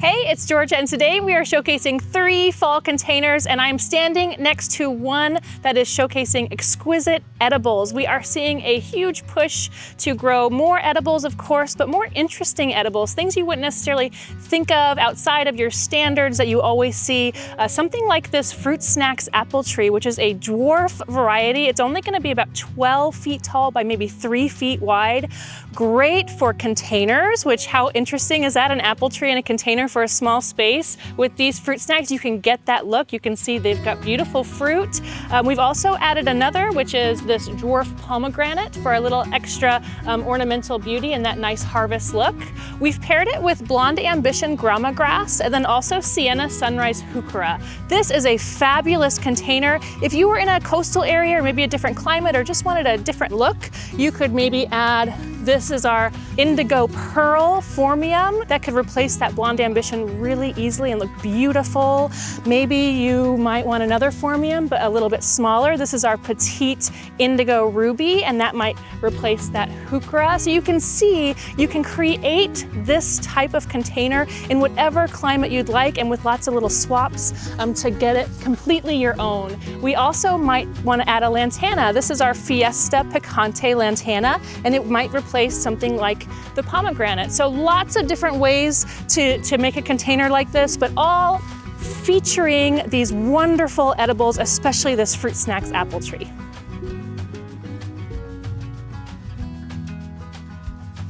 Hey, it's Georgia, and today we are showcasing 3 fall containers, and I'm standing next to one that is showcasing Exquisite Edibles. We are seeing a huge push to grow more edibles, of course, but more interesting edibles, things you wouldn't necessarily think of outside of your standards that you always see. Something like this Fruit Snacks apple tree, which is a dwarf variety. It's only going to be about 12 feet tall by maybe 3 feet wide. Great for containers, which how interesting is that, an apple tree in a container for a small space. With these fruit snacks, you can get that look. You can see they've got beautiful fruit. We've also added another, which is this dwarf pomegranate for a little extra ornamental beauty and that nice harvest look. We've paired it with Blonde Ambition grama grass and then also Sienna Sunrise heuchera. This is a fabulous container. If you were in a coastal area or maybe a different climate or just wanted a different look, you could maybe add, this is our indigo pearl formium that could replace that Blonde Ambition really easily and look beautiful. Maybe you might want another formium, but a little bit smaller. This is our petite indigo ruby, and that might replace that heuchera. So you can see, you can create this type of container in whatever climate you'd like and with lots of little swaps to get it completely your own. We also might want to add a lantana. This is our Fiesta Picante lantana, and it might replace something like the pomegranate. So lots of different ways to make a container like this, but all featuring these wonderful edibles, especially this Fruit Snacks apple tree.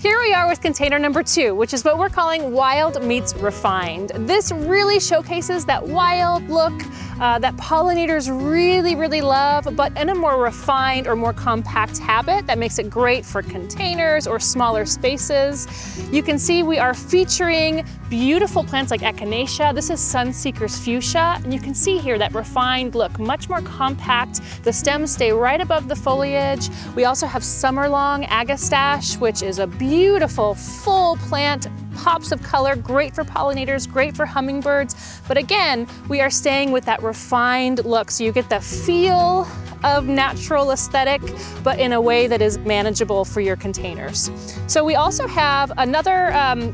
Here we are with container number 2, which is what we're calling Wild Meets Refined. This really showcases that wild look that pollinators really love, but in a more refined or more compact habit that makes it great for containers or smaller spaces. You can see we are featuring beautiful plants like echinacea. This is Sunseeker's fuchsia, and you can see here that refined look, much more compact. The stems stay right above the foliage. We also have summer-long agastache, which is a beautiful full plant, pops of color, great for pollinators, great for hummingbirds. But again, we are staying with that refined look, so you get the feel of natural aesthetic, but in a way that is manageable for your containers. So we also have another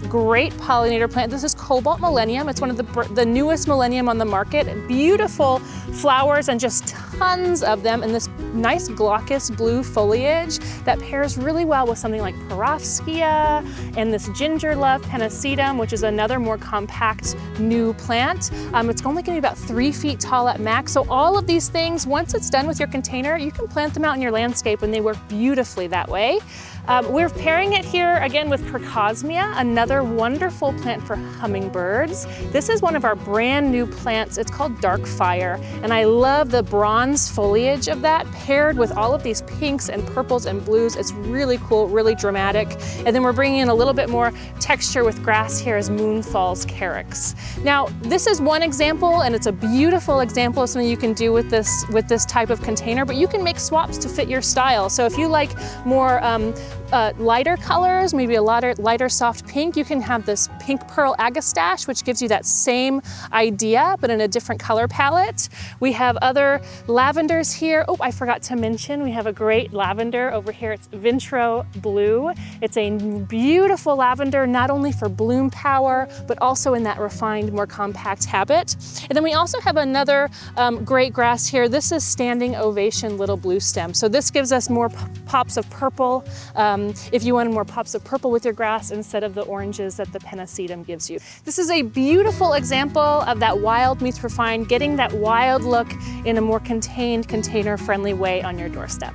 great pollinator plant. This is Cobalt Millennium. It's one of the newest millennium on the market. Beautiful flowers and just tons of them in this nice glaucous blue foliage that pairs really well with something like Perovskia and this Ginger Love Pennisetum, which is another more compact new plant. It's only going to be about 3 feet tall at max. So all of these things, once it's done with your container, you can plant them out in your landscape and they work beautifully that way. We're pairing it here again with Percosmia, another wonderful plant for hummingbirds. This is one of our brand new plants. It's called Dark Fire, and I love the bronze foliage of that paired with all of these pinks and purples and blues. It's really cool, really dramatic. And then we're bringing in a little bit more texture with grass here as Moonfall's Carex. Now, this is one example, and it's a beautiful example of something you can do with this type of container, but you can make swaps to fit your style. So if you like more lighter colors, maybe a lighter soft pink, you can have this pink pearl agastache, which gives you that same idea, but in a different color palette. We have other lavenders here. Oh, I forgot to mention, we have a great lavender over here. It's Vintro Blue. It's a beautiful lavender, not only for bloom power, but also in that refined, more compact habit. And then we also have another great grass here. This is Standing Ovation Little Blue Stem. So this gives us more pops of purple. If you wanted more pops of purple with your grass instead of the oranges that the Pennisetum gives you. This is a beautiful example of that wild meets refined, getting that wild look in a more contained, container-friendly way on your doorstep.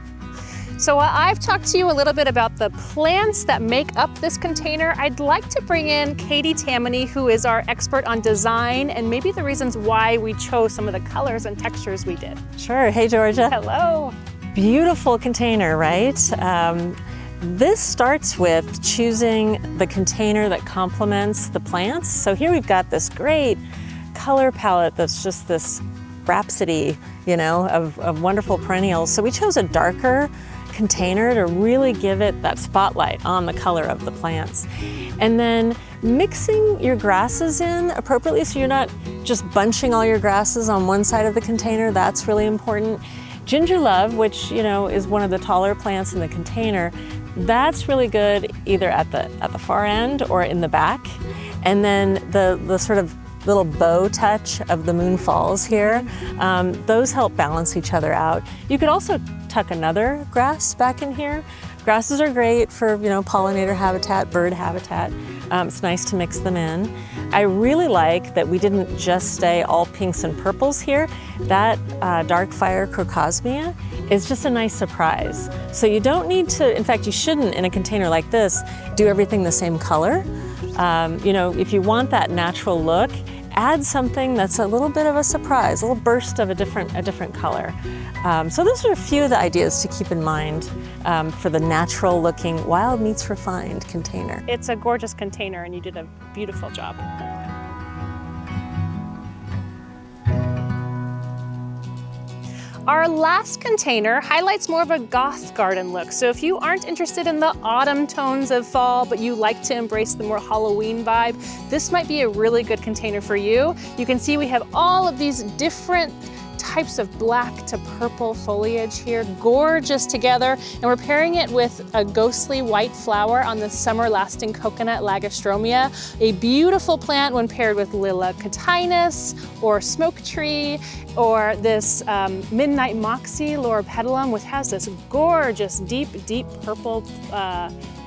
So I've talked to you a little bit about the plants that make up this container. I'd like to bring in Katie Tammany, who is our expert on design and maybe the reasons why we chose some of the colors and textures we did. Sure. Hey, Georgia. Hello. Beautiful container, right? This starts with choosing the container that complements the plants. So here we've got this great color palette that's just this rhapsody, you know, of wonderful perennials. So we chose a darker container to really give it that spotlight on the color of the plants. And then mixing your grasses in appropriately so you're not just bunching all your grasses on one side of the container. That's really important. Ginger Love, which, you know, is one of the taller plants in the container, that's really good either at the far end or in the back. And then the sort of little bow touch of the moon falls here, those help balance each other out. You could also tuck another grass back in here. Grasses are great for, pollinator habitat, bird habitat. It's nice to mix them in. I really like that we didn't just stay all pinks and purples here. That dark fire crocosmia is just a nice surprise. So you don't need to, in fact, you shouldn't in a container like this, do everything the same color. If you want that natural look, add something that's a little bit of a surprise, a little burst of a different color. So those are a few of the ideas to keep in mind for the natural looking wild meets refined container. It's a gorgeous container and you did a beautiful job. Our last container highlights more of a Goth Garden look. So if you aren't interested in the autumn tones of fall, but you like to embrace the more Halloween vibe, this might be a really good container for you. You can see we have all of these different types of black to purple foliage here, gorgeous together, and we're pairing it with a ghostly white flower on the summer lasting coconut Lagostromia, a beautiful plant when paired with Lilla catinus or smoke tree, or this midnight moxie loropetalum, which has this gorgeous deep purple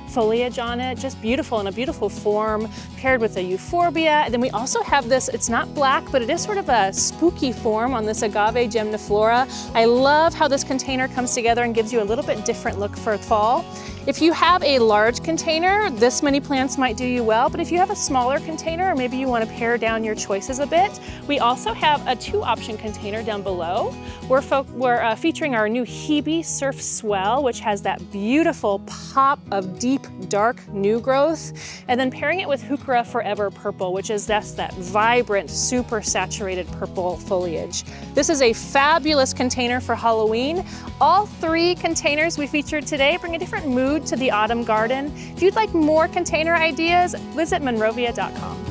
foliage on it, just beautiful in a beautiful form, paired with a euphorbia. And then we also have this, it's not black, but it is sort of a spooky form on this agave gemniflora. I love how this container comes together and gives you a little bit different look for fall. If you have a large container, this many plants might do you well, but if you have a smaller container, or maybe you want to pare down your choices a bit, we also have a 2-option container down below. We're featuring our new Hebe Surf Swell, which has that beautiful pop of deep, dark new growth, and then pairing it with Heuchera Forever Purple, which is that vibrant, super saturated purple foliage. This is a fabulous container for Halloween. All 3 containers we featured today bring a different mood to the autumn garden. If you'd like more container ideas, visit monrovia.com.